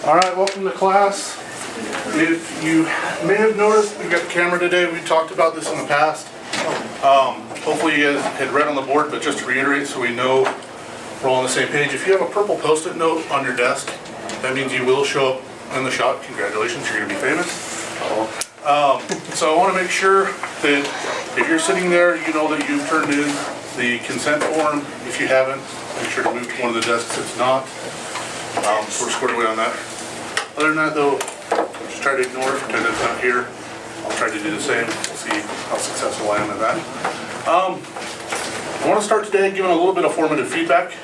All right, welcome to class. If you may have noticed, we've got the camera today. We talked about this in the past. Hopefully you guys had read on the board, but just to reiterate so we know we're all on the same page. If you have a purple Post-it note on your desk, that means you will show up in the shot. Congratulations, you're gonna be famous. So I wanna make sure that if you're sitting there, you know that you've turned in the consent form. If you haven't, make sure to move to one of the desks if not. So we're squared away on that. Other than that though, just try to ignore it, pretend it's not here. I'll try to do the same. We'll see how successful I am at that. I want to start today giving a little bit of formative feedback.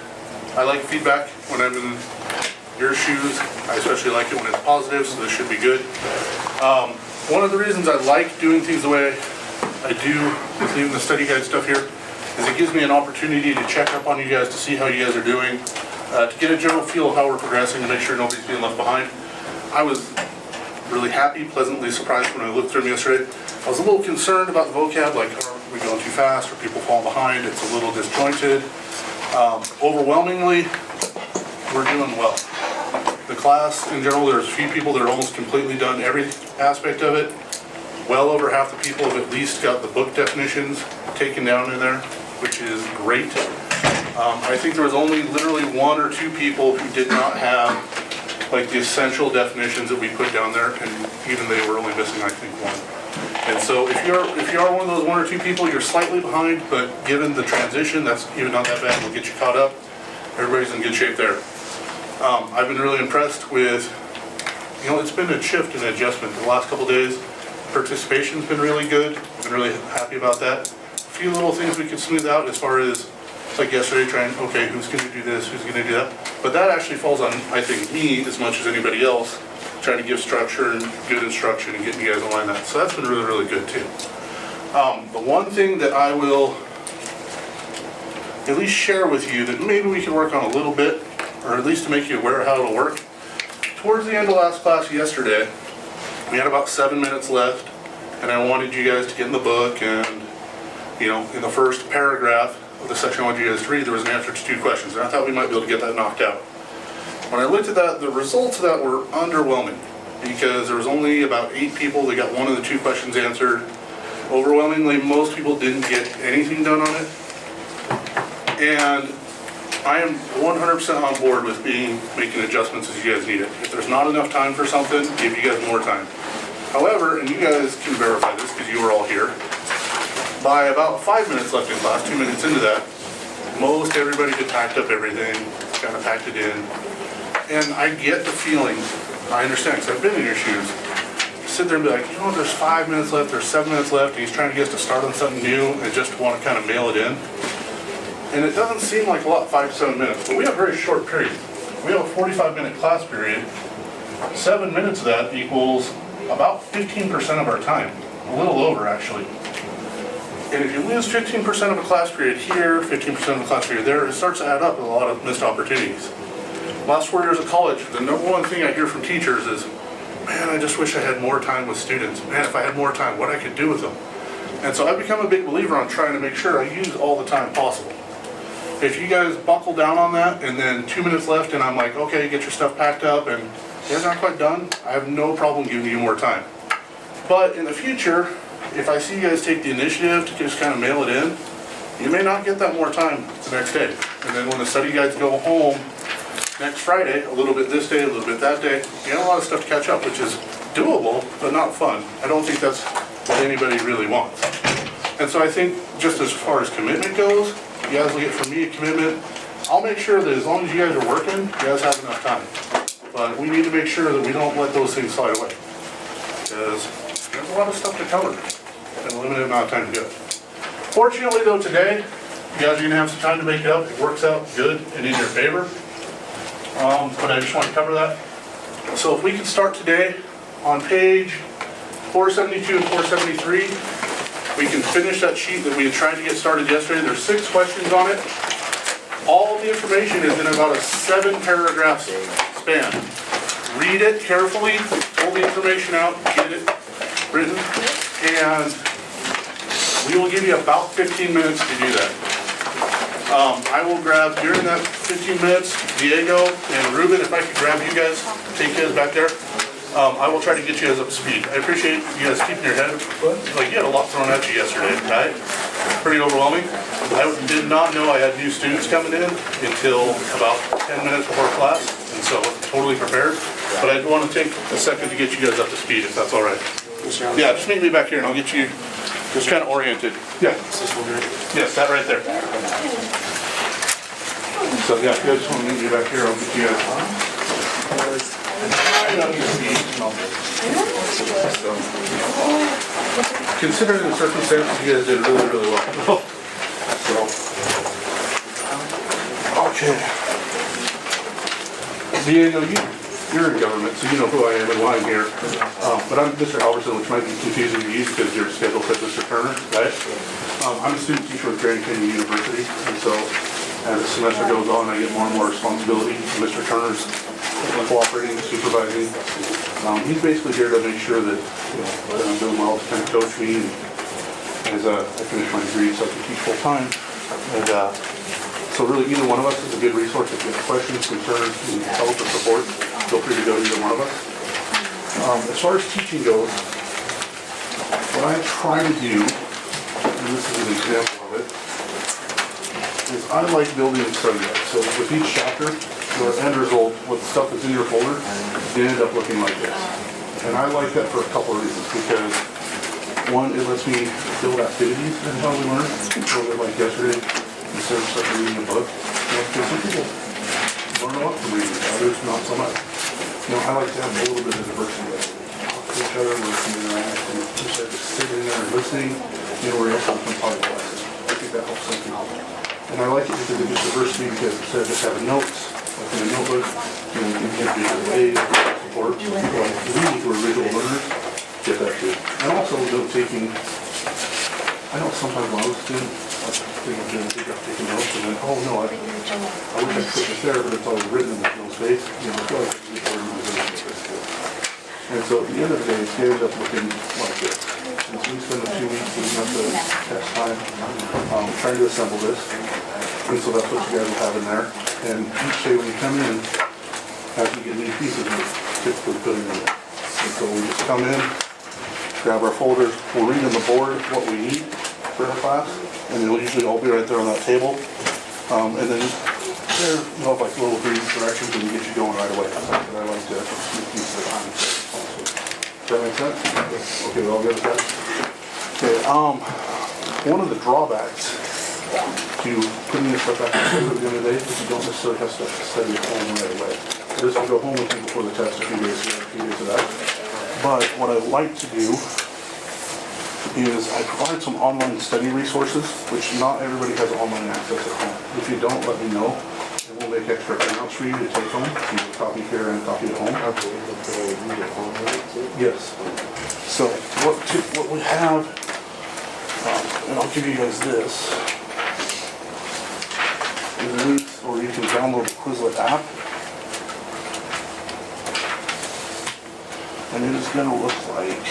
I like feedback when I'm in your shoes. I especially like it when it's positive, so this should be good. One of the reasons I like doing things the way I do with even the study guide stuff here is it gives me an opportunity to check up on you guys to see how you guys are doing, to get a general feel of how we're progressing, to make sure nobody's being left behind. I was really happy, pleasantly surprised when I looked through them yesterday. I was a little concerned about the vocab, like are we going too fast, are people falling behind, it's a little disjointed. Overwhelmingly, we're doing well. The class in general, there's a few people that are almost completely done every aspect of it. Well over half the people have at least got the book definitions taken down in there, which is great. I think there was only literally one or two people who did not have like the essential definitions that we put down there, and even they were only missing, I think, one. And so if you are one of those one or two people, you're slightly behind, but given the transition, that's even not that bad. We'll get you caught up. Everybody's in good shape there. I've been really impressed with, it's been a shift and adjustment the last couple days. Participation's been really good. I've been really happy about that. A few little things we could smooth out as far as, it's like yesterday trying, okay, who's going to do this, who's going to do that? But that actually falls on, I think, me as much as anybody else, trying to give structure and good instruction and getting you guys aligned that. So that's been really, really good too. The one thing that I will at least share with you that maybe we can work on a little bit, or at least to make you aware of how it'll work. Towards the end of last class yesterday, we had about 7 minutes left, and I wanted you guys to get in the book, and in the first paragraph of the section I wanted you guys to read, there was an answer to 2 questions, and I thought we might be able to get that knocked out. When I looked at that, the results of that were underwhelming, because there was only about 8 people that got 1 of the 2 questions answered. Overwhelmingly, most people didn't get anything done on it, and I am 100% on board with making adjustments as you guys need it. If there's not enough time for something, give you guys more time. However, and you guys can verify this because you were all here, by about 5 minutes left in class, 2 minutes into that, most everybody had packed up everything, kind of packed it in. And I get the feeling, I understand, because I've been in your shoes. You sit there and be like, there's 5 minutes left, there's 7 minutes left, and he's trying to get us to start on something new and just want to kind of mail it in. And it doesn't seem like a lot, 5 to 7 minutes, but we have a very short period. We have a 45-minute class period. 7 minutes of that equals about 15% of our time, a little over actually. And if you lose 15% of a class period here, 15% of a class period there, it starts to add up with a lot of missed opportunities. Last 4 years of college, the number one thing I hear from teachers is, man, I just wish I had more time with students. Man, if I had more time, what I could do with them. And so I've become a big believer on trying to make sure I use all the time possible. If you guys buckle down on that and then 2 minutes left and I'm like, okay, get your stuff packed up and you guys aren't quite done, I have no problem giving you more time. But in the future, if I see you guys take the initiative to just kind of mail it in, you may not get that more time the next day. And then when the study guides go home next Friday, a little bit this day, a little bit that day, you have a lot of stuff to catch up, which is doable, but not fun. I don't think that's what anybody really wants. And so I think just as far as commitment goes, you guys will get from me a commitment. I'll make sure that as long as you guys are working, you guys have enough time. But we need to make sure that we don't let those things slide away, because there's a lot of stuff to cover and a limited amount of time to do it. Fortunately though, today, you guys are going to have some time to make it up. It works out good and in your favor. But I just want to cover that. So if we can start today on page 472 and 473, we can finish that sheet that we had tried to get started yesterday. There's 6 questions on it. All the information is in about a 7-paragraph span. Read it carefully, pull the information out, get it written, and we will give you about 15 minutes to do that. I will grab, during that 15 minutes, Diego and Ruben, if I could grab you guys, take you guys back there. I will try to get you guys up to speed. I appreciate you guys keeping your head, like you had a lot thrown at you yesterday, right? Pretty overwhelming. I did not know I had new students coming in until about 10 minutes before class, and so totally prepared. But I want to take a second to get you guys up to speed, if that's all right. Yeah, just meet me back here and I'll get you just kind of oriented. Yeah. Yes, that right there. So yeah, if you guys just want to meet me back here, I'll get you guys right up to speed. So, considering the circumstances, you guys did really, really well. So, okay. Diego, you're in government, so you know who I am and why I'm here. But I'm Mr. Halverson, which might be confusing to you because your schedule says Mr. Turner, right? I'm a student teacher with Grand Canyon University, and so as the semester goes on, I get more and more responsibility. Mr. Turner's cooperating, supervising. He's basically here to make sure that, that I'm doing well to kind of coach me as I finish my degree so I can teach full time. And so really either one of us is a good resource if you have questions, concerns, and help or support. Feel free to go to either one of us. As far as teaching goes, what I try to do, and this is an example of it, is I like building a study guide. So with each chapter, your end result, with the stuff that's in your folder, you end up looking like this. And I like that for a couple of reasons, because one, it lets me build activities and how we learn. So like yesterday, instead of starting reading a book, because some people learn a lot from reading, others not so much. I like to have a little bit of diversity. Talk to each other, we can interact, and instead of just sitting there and listening, we're able to compile the lesson. I think that helps some people. And I like it because it gives diversity, because instead of just having notes, like in a notebook, you can get visual aids, support. People like me who are visual learners get that too. And also note-taking. I know sometimes when I was a student, taking notes, and then, oh no, I wish I could put this there, but it's always written in no space. I feel like it's organization is good. And so at the end of the day, it ends up looking like this. And so we spend a few weeks leading up to test time trying to assemble this. And so that's what you guys will have in there. And each day when you come in, as you get new pieces, we're typically putting in there. And so we just come in, grab our folders, we'll read on the board what we need for the class, and it'll usually all be right there on that table. And then there, like little brief directions, and we get you going right away. That's what I like to make use of the time. Does that make sense? Okay, we're all good with that? Okay, one of the drawbacks to putting this stuff back together at the end of the day is you don't necessarily have stuff to study at home right away. This will go home with you before the test a few days of that. But what I like to do is I provide some online study resources, which not everybody has online access at home. If you don't, let me know, and we'll make extra printouts for you to take home. So you can copy here and copy at home. Yes. So what we have, and I'll give you guys this, is a link, or you can download the Quizlet app. And it is going to look like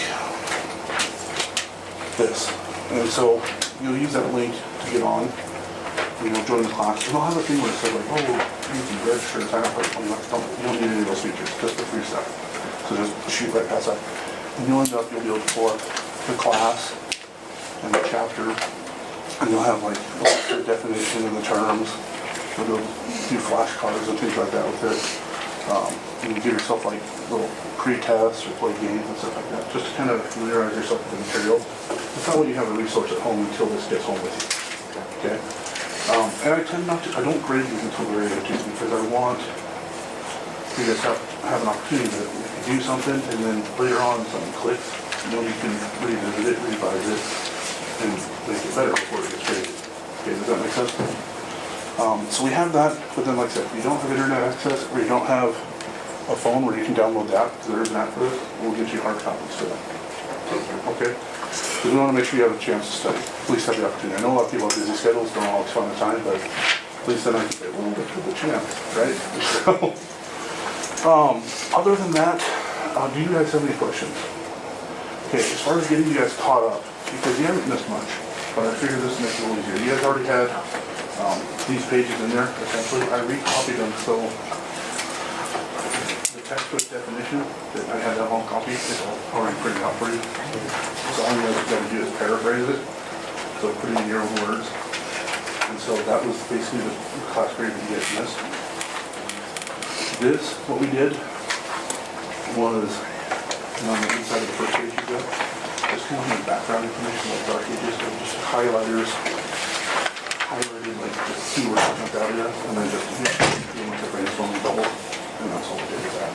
this. And so you'll use that link to get on, join the class. And they'll have a thing where it says like, oh, you can register and sign up for it. You don't need any of those features, just the free stuff. So just shoot right past that. And you'll be able to pull up the class and the chapter, and you'll have like the definition and the terms. You'll do flashcards and things like that with it. You can give yourself like little pre-tests or play games and stuff like that, just to kind of familiarize yourself with the material. It's not what you have a resource at home until this gets home with you. Okay? And I tend not to, I don't grade these until they're ready to, because I want you guys to have an opportunity to do something, and then later on something clicks, you can revisit it, revise it, and make it better before it gets graded. Okay, does that make sense? So we have that, but then like I said, if you don't have internet access, or you don't have a phone where you can download the app, because there is an app for this, we'll get you hard copies for that. Okay? Because we want to make sure you have a chance to study. At least have the opportunity. I know a lot of people have busy schedules, don't always find the time, but at least then I can say, well, look at the chance, right? So, other than that, do you guys have any questions? Okay, as far as getting you guys caught up, because you haven't missed much, but I figured this makes it a little easier. You guys already had These pages in there, essentially, I recopied them, so the textbook definition, that I had that long copy, it's already printed out for you. So all you guys gotta do is paraphrase it, so put it in your own words. And so that was basically the class grade that you guys missed. This, what we did, was, and on the inside of the first page you got, just kind of the background information, like dark pages, so just highlighters, highlighted like the keywords that jumped out at you, and then just doing like a brainstorming bubble, and that's all we did with that.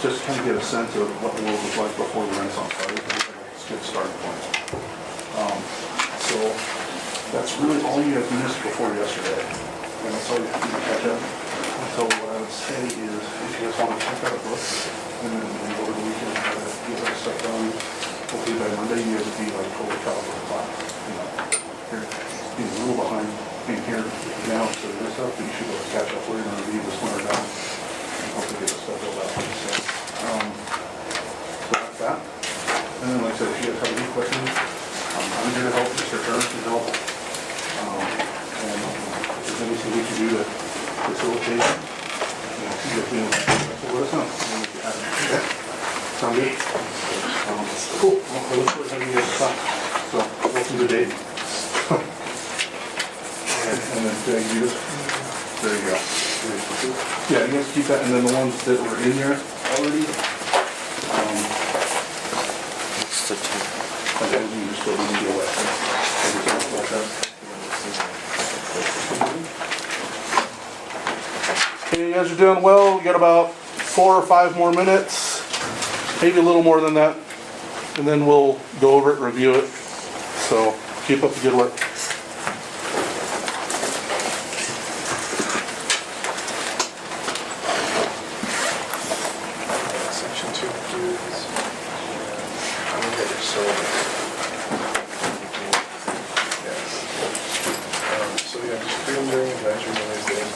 Just kind of get a sense of what the world was like before the Renaissance started, and like a good starting point. So that's really all you guys missed before yesterday, and that's all you have to catch up. So what I would say is, if you guys want to check out a book, and then over the weekend try to get that stuff done, hopefully by Monday you guys will be like totally caught up with the class. You know, you're being a little behind being here now, so this stuff, but you should be able to catch up. We're going to review this winter down and hopefully get the stuff built out. So that's that. And then like I said, if you guys have any questions, I'm here to help, Mr. Turner can help. And if there's anything we can do to facilitate, you know, let us know. Okay. Sound good? Cool. Well, I look forward to having you guys talk. So, welcome to Dave. And then there you go. Yeah, you guys keep that, and then the ones that were in there already, It's the two. okay, you just go and do away. Okay, you guys are doing well. We got about 4 or 5 more minutes, maybe a little more than that, and then we'll go over it, review it. So keep up the good work. Section 2 is, I mean, that is so, so yeah, just freedom during adventure and these days.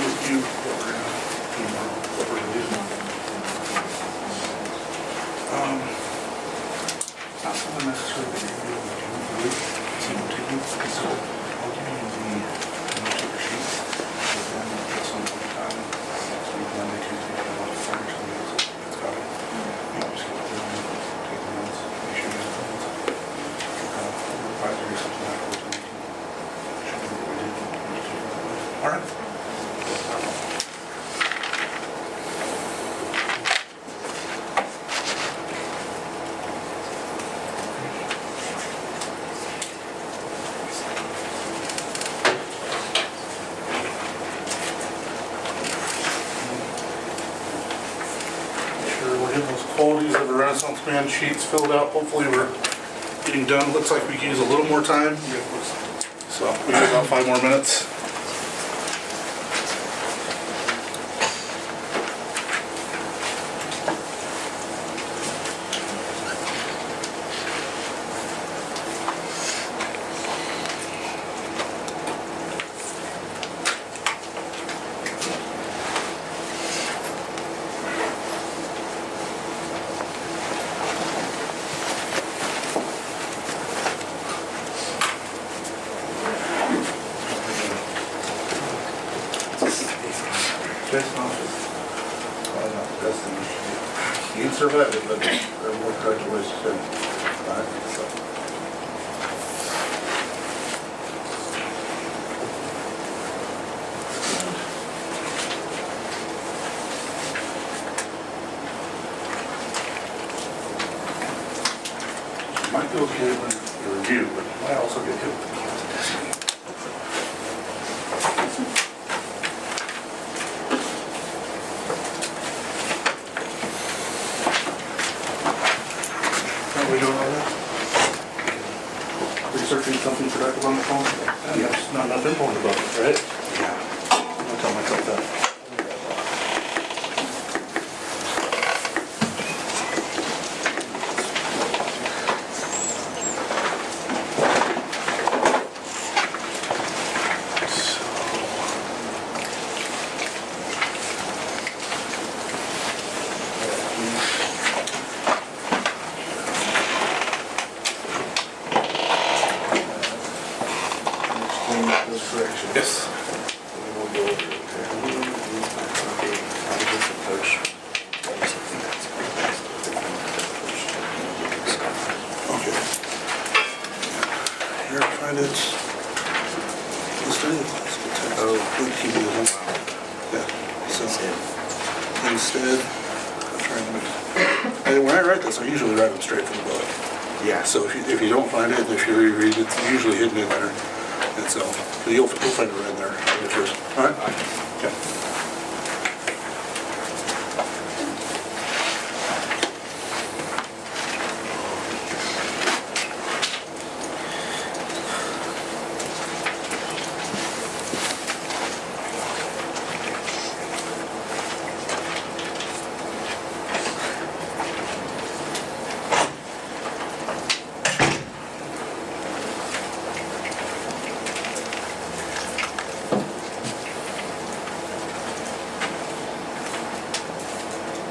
review what we're gonna do tomorrow, what we're gonna do. Not something necessarily that you're gonna be able to do, it's able to do, so I'll give you the notator sheets, but then at some point in time, next week, Monday, Tuesday, if you want to furnish the meals, it's got it. You just go through and take the notes, make sure you have the notes. Revise or something afterwards, and we can show you what we did. All right. Sure, we're getting those qualities of the Renaissance Man sheets filled out. Hopefully we're getting done. Looks like we could use a little more time. So we got about 5 more minutes. Just office. Why not? That's the issue. You can survive it, but there are more graduates than I think so. You might go get it when you review, but you might also get hit with the keys of destiny. How are we doing on that? Researching something productive on the phone? Yes, not nothing important about it, right? Yeah. I'll tell myself that. Those corrections. Yes. And then we'll go over it, okay? How does this approach? Okay. Here, find it. Listed. Oh. Good keeping. Yeah, so instead, I'm trying to make, when I write this, I usually write them straight from the book. Yeah. So if you don't find it, if you reread it, it's usually hidden in there. And so you'll find it right in there at first. All right? Okay.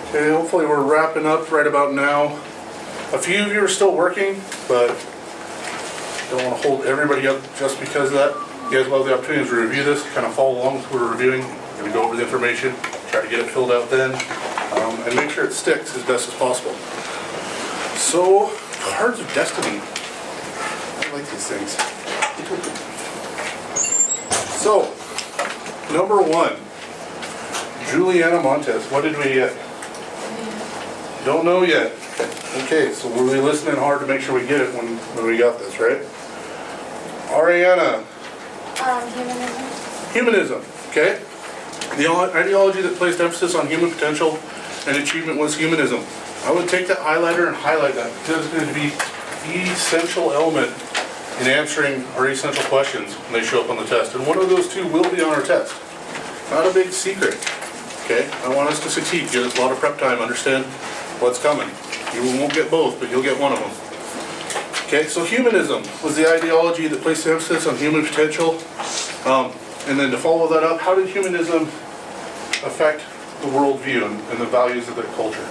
Okay, hopefully we're wrapping up right about now. A few of you are still working, but don't want to hold everybody up just because of that. You guys will have the opportunity to review this, kind of follow along as we're reviewing. We're going to go over the information, try to get it filled out then, and make sure it sticks as best as possible. So, Cards of Destiny. I like these things. So, number 1, Juliana Montes. What did we get? Don't know yet. Okay, so we'll be listening hard to make sure we get it when we got this, right? Ariana, Humanism. humanism, okay? The ideology that placed emphasis on human potential and achievement was humanism. I would take that highlighter and highlight that because it's going to be the essential element in answering our essential questions when they show up on the test. And one of those two will be on our test. Not a big secret, okay? I want us to succeed. Give us a lot of prep time, understand what's coming. You won't get both, but you'll get one of them. Okay, so humanism was the ideology that placed emphasis on human potential. And then to follow that up, how did humanism affect the worldview and the values of their culture?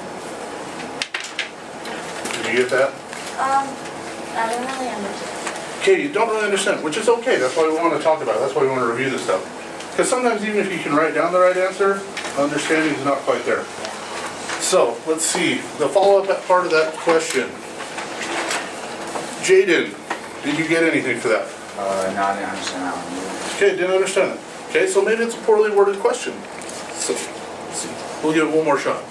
Did you get that? I don't really understand. Okay, you don't really understand, which is okay. That's why we want to talk about it. That's why we want to review this stuff. Because sometimes even if you can write down the right answer, understanding is not quite there. So, let's see. The follow-up part of that question. Jaden, did you get anything for that? No, I didn't understand that one. Okay, didn't understand it. Okay, so maybe it's a poorly worded question. So, let's see. We'll give it one more shot.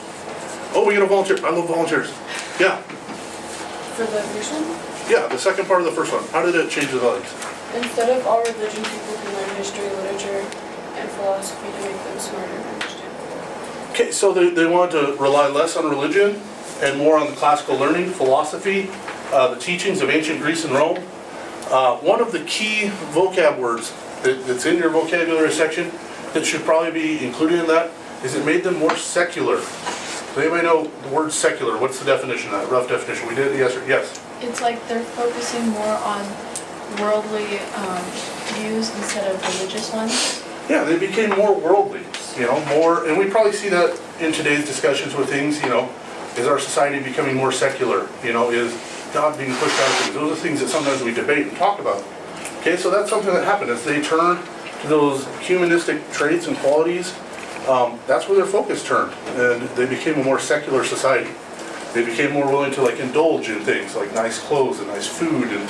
Oh, we get a volunteer. I love volunteers. Yeah, For the first one, yeah, the second part of the first one. How did it change the values? instead of all religion, people can learn history, literature, and philosophy to make them smarter and understand. Okay, so they wanted to rely less on religion and more on the classical learning, philosophy, the teachings of ancient Greece and Rome. One of the key vocab words that's in your vocabulary section that should probably be included in that is it made them more secular. Does anybody know the word secular? What's the definition of that? Rough definition. We did it, yes or yes? It's like they're focusing more on worldly views instead of religious ones. Yeah, they became more worldly, more, and we probably see that in today's discussions with things, is our society becoming more secular? Is God being pushed out of things? Those are things that sometimes we debate and talk about. Okay, so that's something that happened as they turned to those humanistic traits and qualities. That's where their focus turned, and they became a more secular society. They became more willing to indulge in things like nice clothes and nice food and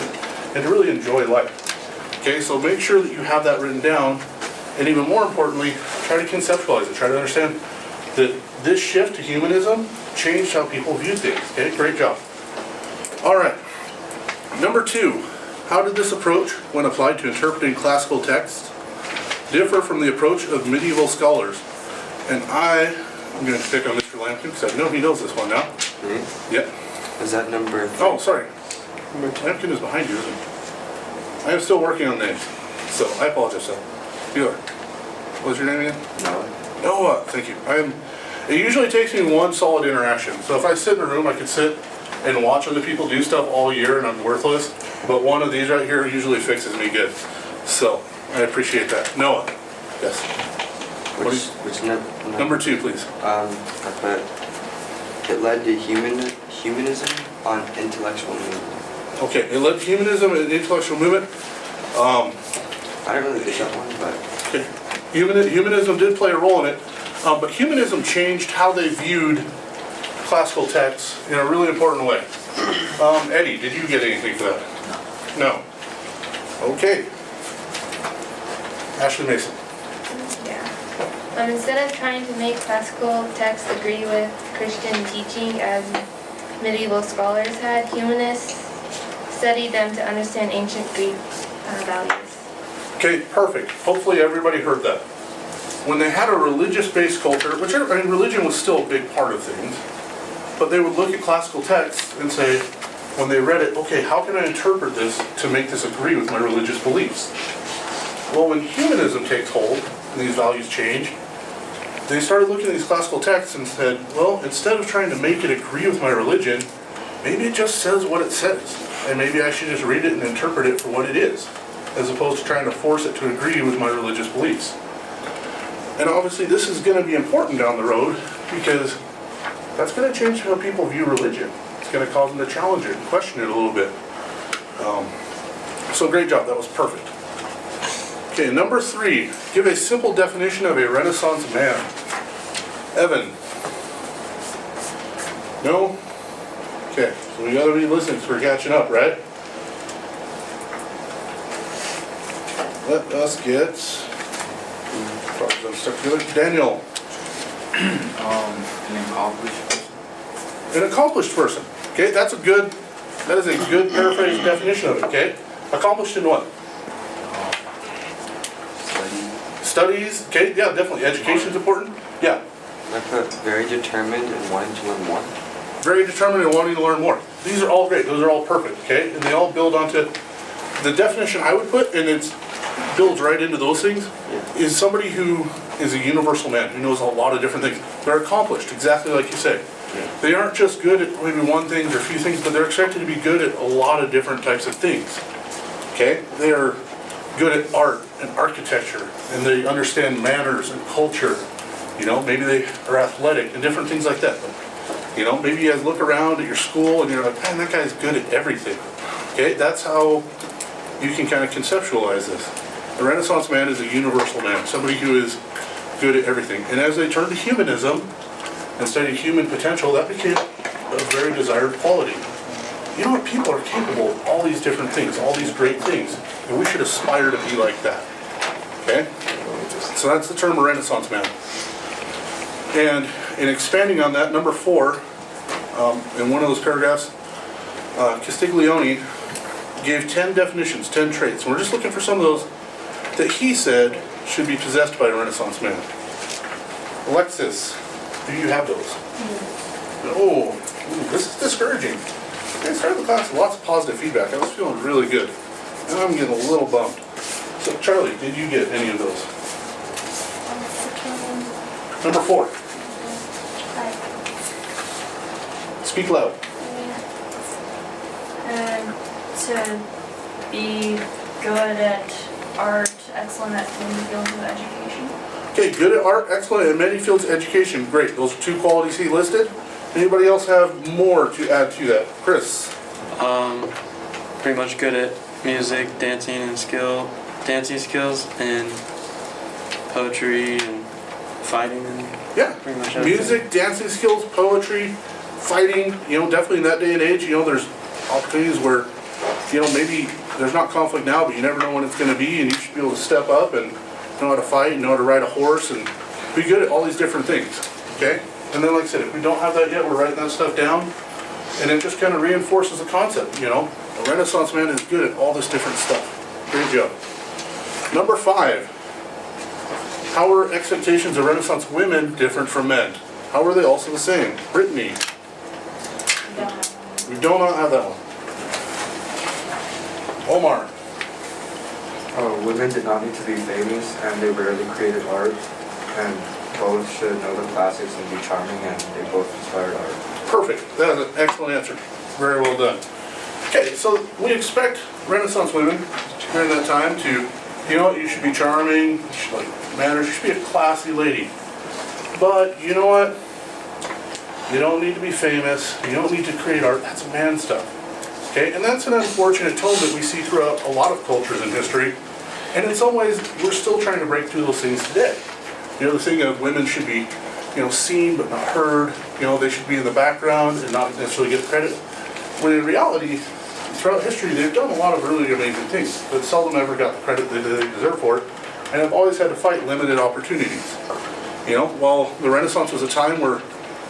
to really enjoy life. Okay, so make sure that you have that written down. And even more importantly, try to conceptualize it. Try to understand that this shift to humanism changed how people view things. Okay, great job. All right. Number 2, how did this approach, when applied to interpreting classical texts, differ from the approach of medieval scholars? And I'm going to pick on Mr. Lampkin because I know he knows this one now. Yep. Is that number 3? Oh, sorry. Lampkin is behind you, isn't he? I am still working on names, so I apologize, sir. Bueller. What's your name again? No. Noah, thank you. It usually takes me one solid interaction. So if I sit in a room, I could sit and watch other people do stuff all year and I'm worthless. But one of these right here usually fixes me good. So I appreciate that. Noah. Yes. Which Number 2, please. I put it led to humanism on intellectual movement. Okay, it led to humanism and intellectual movement. I don't really get that one, but Okay. Humanism did play a role in it, but humanism changed how they viewed classical texts in a really important way. Eddie, did you get anything for that? No. Okay. Ashley Mason. Yeah. Instead of trying to make classical texts agree with Christian teaching as medieval scholars had, humanists studied them to understand ancient Greek values. Okay, perfect. Hopefully everybody heard that. When they had a religious-based culture, religion was still a big part of things, but they would look at classical texts and say, when they read it, okay, how can I interpret this to make this agree with my religious beliefs? Well, when humanism takes hold and these values change, they started looking at these classical texts and said, well, instead of trying to make it agree with my religion, maybe it just says what it says, and maybe I should just read it and interpret it for what it is, as opposed to trying to force it to agree with my religious beliefs. And obviously this is going to be important down the road because that's going to change how people view religion. It's going to cause them to challenge it and question it a little bit. So great job, that was perfect. Okay, number 3, give a simple definition of a Renaissance man. Evan. No? Okay, so we gotta be listening because we're catching up, right? Let us get, probably gonna start together. Daniel. An accomplished. An accomplished person. Okay, that is a good paraphrase definition of it, okay? Accomplished in what? Studies, okay, yeah, definitely. Education's important. Yeah. I put very determined and wanting to learn more. Very determined and wanting to learn more. These are all great. Those are all perfect, okay? And they all build onto the definition I would put, and it builds right into those things, is somebody who is a universal man, who knows a lot of different things. They're accomplished, exactly like you say. They aren't just good at maybe one thing or a few things, but they're expected to be good at a lot of different types of things. Okay? They're good at art, and architecture, and they understand manners and culture. You know, maybe they are athletic and different things like that. You know, maybe you guys look around at your school and you're like, man, that guy's good at everything. Okay, that's how you can kind of conceptualize this. The Renaissance man is a universal man, somebody who is good at everything. And as they turned to humanism and studied human potential, that became a very desired quality. You know what? People are capable of all these different things, all these great things, and we should aspire to be like that. Okay? So that's the term Renaissance man. And in expanding on that, number 4, in one of those paragraphs, Castiglione gave 10 definitions, 10 traits. And we're just looking for some of those that he said should be possessed by a Renaissance man. Alexis, do you have those? Oh, this is discouraging. I started the class with lots of positive feedback. I was feeling really good. Now I'm getting a little bummed. So Charlie, did you get any of those? Number 4. Speak loud. To be good at art, excellent at many fields of education. Okay, good at art, excellent at many fields of education. Great. Those are 2 qualities he listed. Anybody else have more to add to that? Chris? Pretty much good at music, dancing skills, and poetry and fighting and Yeah. pretty much everything. Music, dancing skills, poetry, fighting. You know, definitely in that day and age, you know, there's opportunities where, you know, maybe there's not conflict now, but you never know when it's going to be, and you should be able to step up and know how to fight, know how to ride a horse, and be good at all these different things. Okay? And then, like I said, if we don't have that yet, we're writing that stuff down, and it just kind of reinforces the concept, you know? A Renaissance man is good at all this different stuff. Great job. Number 5. How are expectations of Renaissance women different from men? How are they also the same? Brittany. We do not have that one. Omar. Women did not need to be famous, and they rarely created art, and both should know the classics and be charming, and they both inspired art. Perfect. That is an excellent answer. Very well done. Okay, so we expect Renaissance women during that time to, you know, you should be charming, you should like manners, you should be a classy lady. But you know what? You don't need to be famous. You don't need to create art. That's man stuff. Okay, and that's an unfortunate tone that we see throughout a lot of cultures in history. And in some ways, we're still trying to break through those things today. You know, the thing of women should be, you know, seen but not heard. You know, they should be in the background and not necessarily get credit. When in reality, throughout history, they've done a lot of really amazing things, but seldom ever got the credit that they deserve for it, and have always had to fight limited opportunities. You know, while the Renaissance was a time where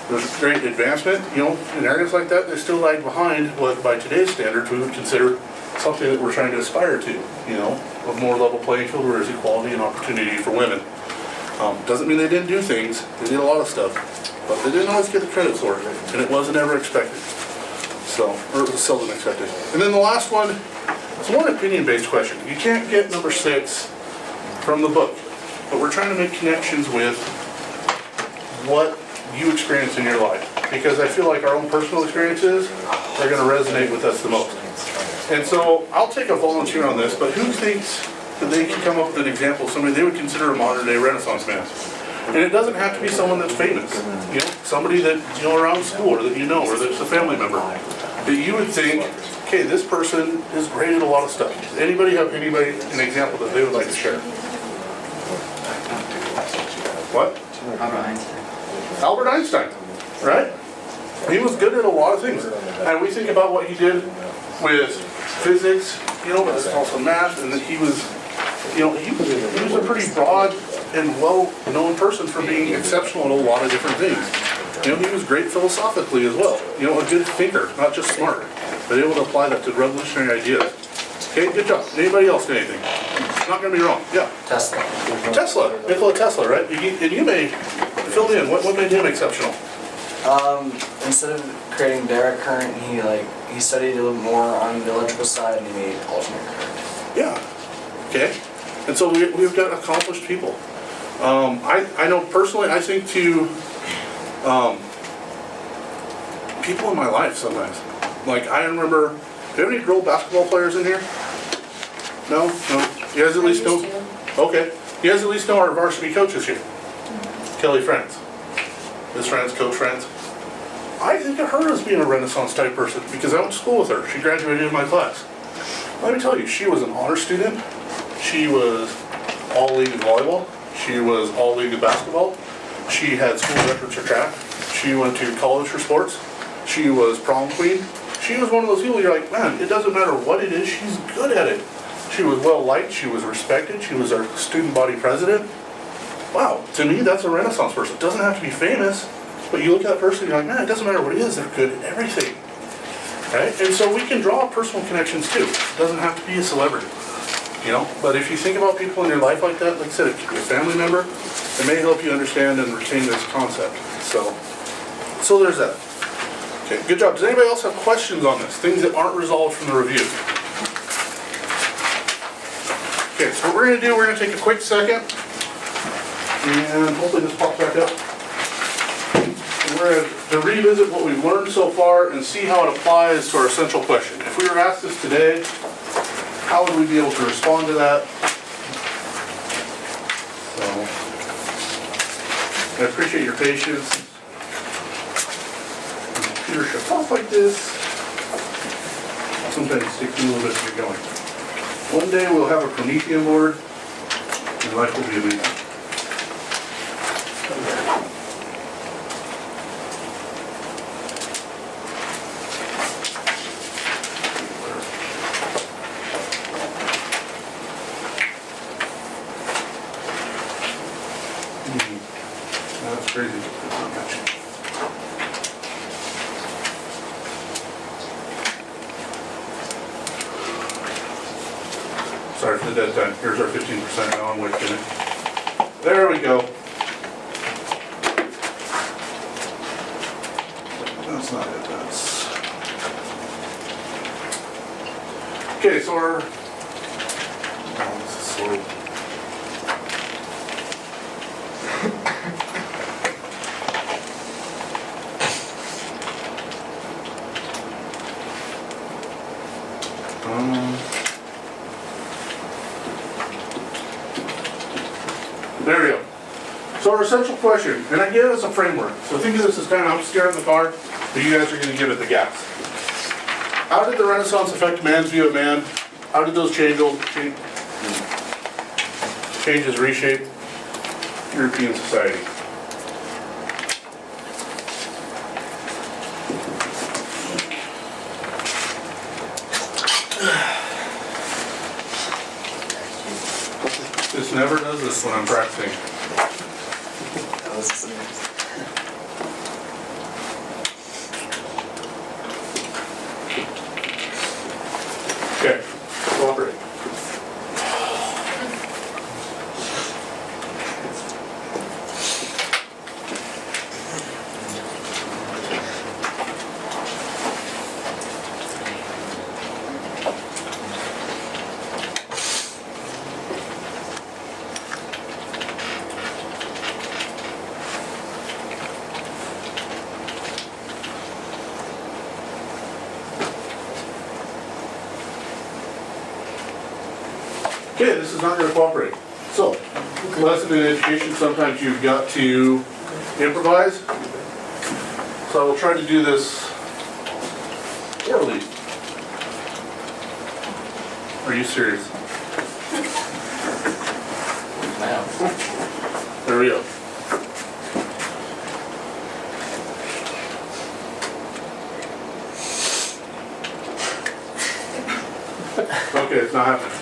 there was great advancement, you know, in areas like that, they still lag behind what, by today's standards, we would consider something that we're trying to aspire to, you know, a more level playing field where there's equality and opportunity for women. Doesn't mean they didn't do things, they did a lot of stuff, but they didn't always get the credit for it, and it wasn't ever expected. So, or it was seldom expected. And then the last one, it's one opinion-based question. You can't get number 6 from the book, but we're trying to make connections with what you experience in your life, because I feel like our own personal experiences are going to resonate with us the most. And so I'll take a volunteer on this, but who thinks that they can come up with an example of somebody they would consider a modern-day Renaissance man? And it doesn't have to be someone that's famous, you know, somebody that, you know, around school, or that you know, or that's a family member, that you would think, okay, this person is great at a lot of stuff. Does anybody have an example that they would like to share? What? Albert Einstein. Albert Einstein, right? He was good at a lot of things. And we think about what he did with physics, you know, but it's also math, and that he was, you know, he was a pretty broad and well-known person for being exceptional in a lot of different things. You know, he was great philosophically as well. You know, a good thinker, not just smart, but able to apply that to revolutionary ideas. Okay, good job. Anybody else do anything? Not going to be wrong. Yeah. Tesla. Tesla, Nikola Tesla, right? And you may fill in. What made him exceptional? Instead of creating direct current, he studied a little more on the electrical side, and he made alternate current. Yeah. Okay. And so we've got accomplished people. I know personally, I think to people in my life sometimes. Like, I remember, do you have any girl basketball players in here? No? No? You guys at least know? Okay, you guys at least know our varsity coaches here. Kelly Friends. Miss Friends, Coach Friends. I think of her as being a Renaissance type person because I went to school with her. She graduated in my class. Let me tell you, she was an honor student. She was all league in volleyball. She was all league in basketball. She had school records for track. She went to college for sports. She was prom queen. She was one of those people you're like, man, it doesn't matter what it is, she's good at it. She was well liked, she was respected, she was our student body president. Wow, to me, that's a Renaissance person. It doesn't have to be famous, but you look at that person and you're like, man, it doesn't matter what it is, they're good at everything. Right? And so we can draw personal connections too. It doesn't have to be a celebrity. You know, but if you think about people in your life like that, like I said, it could be a family member, it may help you understand and retain this concept. So there's that. Okay, good job. Does anybody else have questions on this? Things that aren't resolved from the review? Okay, so what we're gonna do, we're gonna take a quick second, and hopefully this pops back up. And we're gonna revisit what we've learned so far and see how it applies to our essential question. If we were asked this today, how would we be able to respond to that? So, I appreciate your patience. The computer shuts off like this. Sometimes it takes me a little bit to get going. One day we'll have a Promethean board, and life will be amazing. That's crazy. It's not matching. Sorry for the dead time. Here's our 15% now. I'm wasting it. There we go. That's not it. That's okay. So our this is slow. There we go. So our essential question, and I give us a framework. So think of this as kind of I'm scared in the car, but you guys are going to give it the gas. How did the Renaissance affect man's view of man? How did those changes reshape European society? This never does this when I'm practicing. Okay, cooperate. Okay, this is not going to cooperate. So, lesson in education, sometimes you've got to improvise. So I will try to do this orally. Are you serious? There we go. Okay, it's not happening.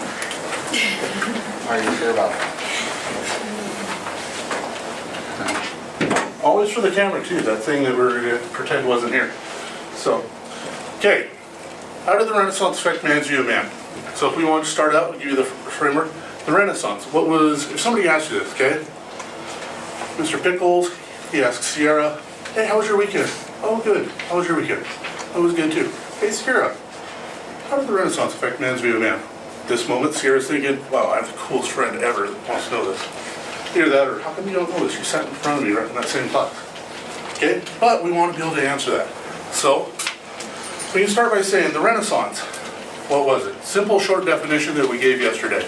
Are you sure about that? Always for the camera too, that thing that we're going to pretend wasn't here. So, okay, how did the Renaissance affect man's view of man? So if we want to start out, I'll give you the framework. The Renaissance, what was, if somebody asked you this, okay? Mr. Pickles, he asks Sierra, hey, how was your weekend? Oh, good. How was your weekend? It was good too. Hey, Sierra, how did the Renaissance affect man's view of man? This moment, Sierra's thinking, wow, I have the coolest friend ever that wants to know this. Either that or, how come you don't know this? You sat in front of me right in that same class. Okay, but we want to be able to answer that. So, we can start by saying the Renaissance, what was it? Simple, short definition that we gave yesterday.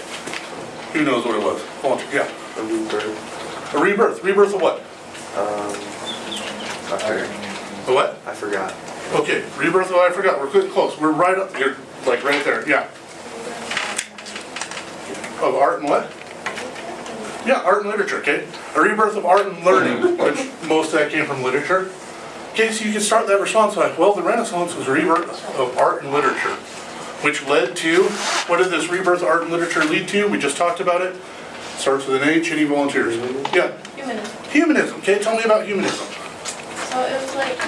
Who knows what it was? Volunteer, yeah. A rebirth. A rebirth. Rebirth of what? I forgot. A what? I forgot. Okay, rebirth of I forgot. We're getting close. We're right up. You're like right there. Yeah. Of art and what? Yeah, art and literature. Okay. A rebirth of art and learning, which most of that came from literature. Okay, so you can start that response by, well, the Renaissance was a rebirth of art and literature, which led to, what did this rebirth of art and literature lead to? We just talked about it. Starts with an H. Any volunteers? Yeah. Humanism. Humanism. Okay, tell me about humanism. So it was like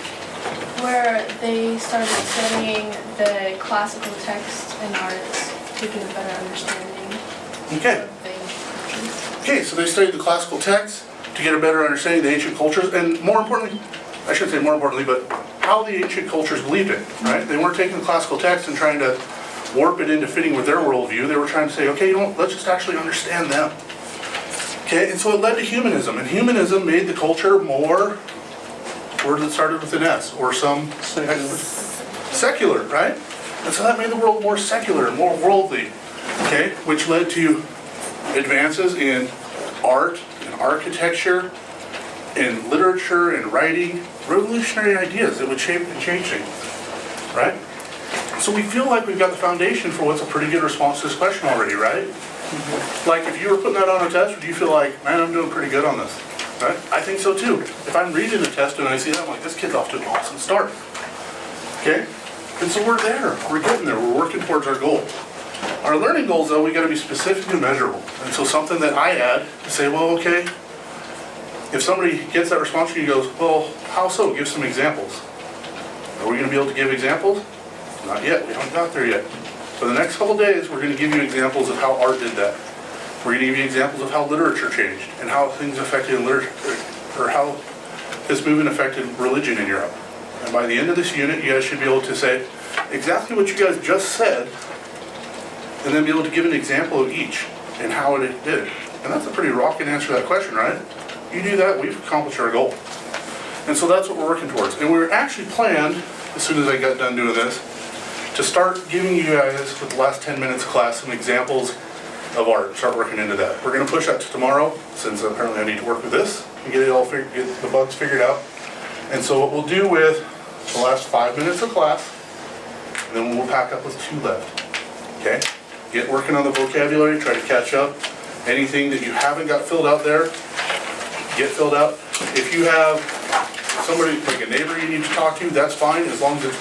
where they started studying the classical texts and arts to get a better understanding Okay. of the ancient cultures. Okay, so they studied the classical texts to get a better understanding of the ancient cultures, and more importantly, I shouldn't say more importantly, but how the ancient cultures believed it, right? They weren't taking the classical text and trying to warp it into fitting with their worldview. They were trying to say, okay, you know what, let's just actually understand them. Okay, and so it led to humanism, and humanism made the culture more, word that started with an S, or some secular, right? And so that made the world more secular, more worldly, okay? Which led to advances in art and architecture, in literature and writing, revolutionary ideas that would shape and change things, right? So we feel like we've got the foundation for what's a pretty good response to this question already, right? Like if you were putting that on a test, would you feel like, man, I'm doing pretty good on this, right? I think so too. If I'm reading a test and I see that, I'm like, this kid's off to an awesome start, okay? And so we're there, we're getting there, we're working towards our goal. Our learning goals though, we gotta be specific and measurable. And so something that I add to say, well, okay, if somebody gets that response from you and goes, well, how so? Give some examples. Are we gonna be able to give examples? Not yet, we haven't got there yet. For the next couple days, we're gonna give you examples of how art did that. We're gonna give you examples of how literature changed and how things affected literature, or how this movement affected religion in Europe. And by the end of this unit, you guys should be able to say exactly what you guys just said, and then be able to give an example of each and how it did. And that's a pretty rocking answer to that question, right? You do that, we've accomplished our goal. And so that's what we're working towards. And we were actually planned, as soon as I got done doing this, to start giving you guys, with the last 10 minutes of class, some examples of art, start working into that. We're gonna push that to tomorrow, since apparently I need to work with this, and get it all get the bugs figured out. And so what we'll do with the last 5 minutes of class, and then we'll pack up with 2 left, okay? Get working on the vocabulary, try to catch up. Anything that you haven't got filled out there, get filled out. If you have somebody, like a neighbor you need to talk to, that's fine, as long as it's